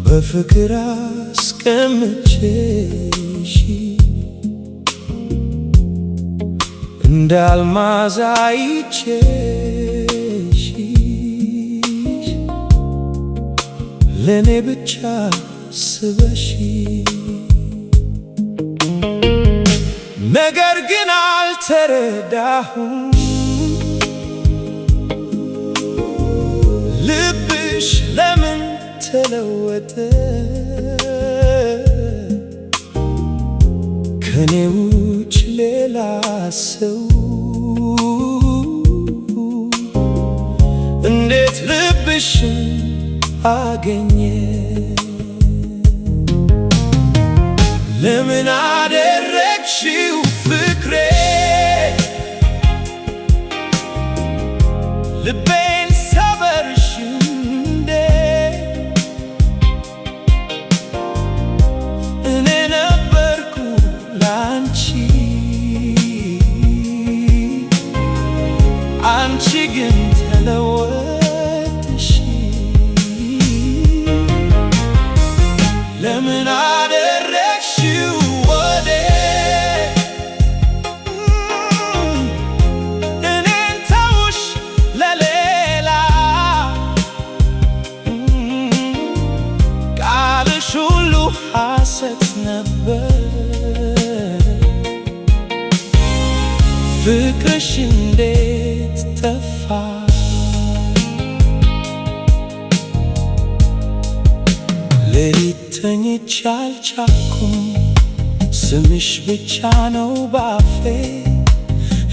በፍቅር አስቀምጬሽ እንደ አልማዝ አይቼሽ ለኔ ብቻ ስበሽ ነገር ግን አልተረዳሁም ልብሽ ለምን ተለወጠ ከኔ ውጭ ሌላ ሰው እንዴት ልብሽን አገኘ ለምን አደረግሽው ፍቅሬ ልቤን ሰበርሽ እንዴ እኔ ነበርኩ ላንቺ አንቺ ግን ተለወጥሽ ለምን አደረግሽው ወዴ እኔን ተውሽ ለሌላ ቃልሽ ሁሉ ሐሰት ነበር ፍቅርሽ እንዴት ጠፋ ሌሊት ተኝቼ አልቻልኩም ስምሽ ብቻ ነው ባፌ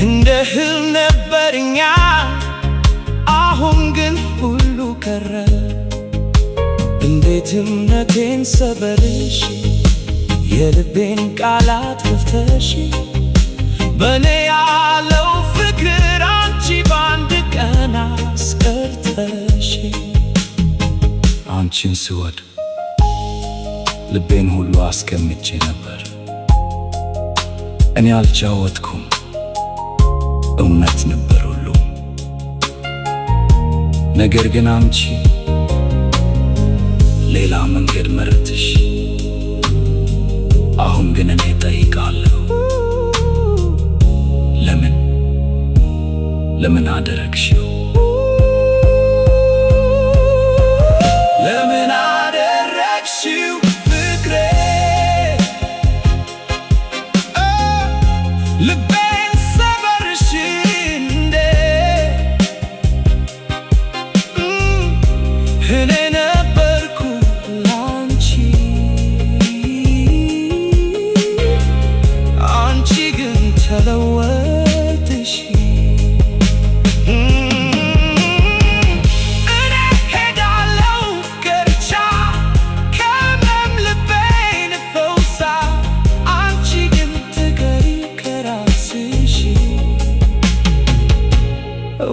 እንደ ህልም ነበርኛ አሁን ግን ሁሉ ቀረ እንዴት እምነቴን ሰበርሽ የልቤን ቃላት ከፍተሽ በኔ ያለው ፍቅር አንቺ በአንድ ቀን አስቀርተሽ አንቺን ስወድ ልቤን ሁሉ አስቀምጬ ነበር እኔ አልጫወትኩም እውነት ነበር ሁሉ ነገር ግን አንቺ ሌላ መንገድ መረጥሽ አሁን ግን እኔ እጠይቃለሁ ለምን አደረግሽው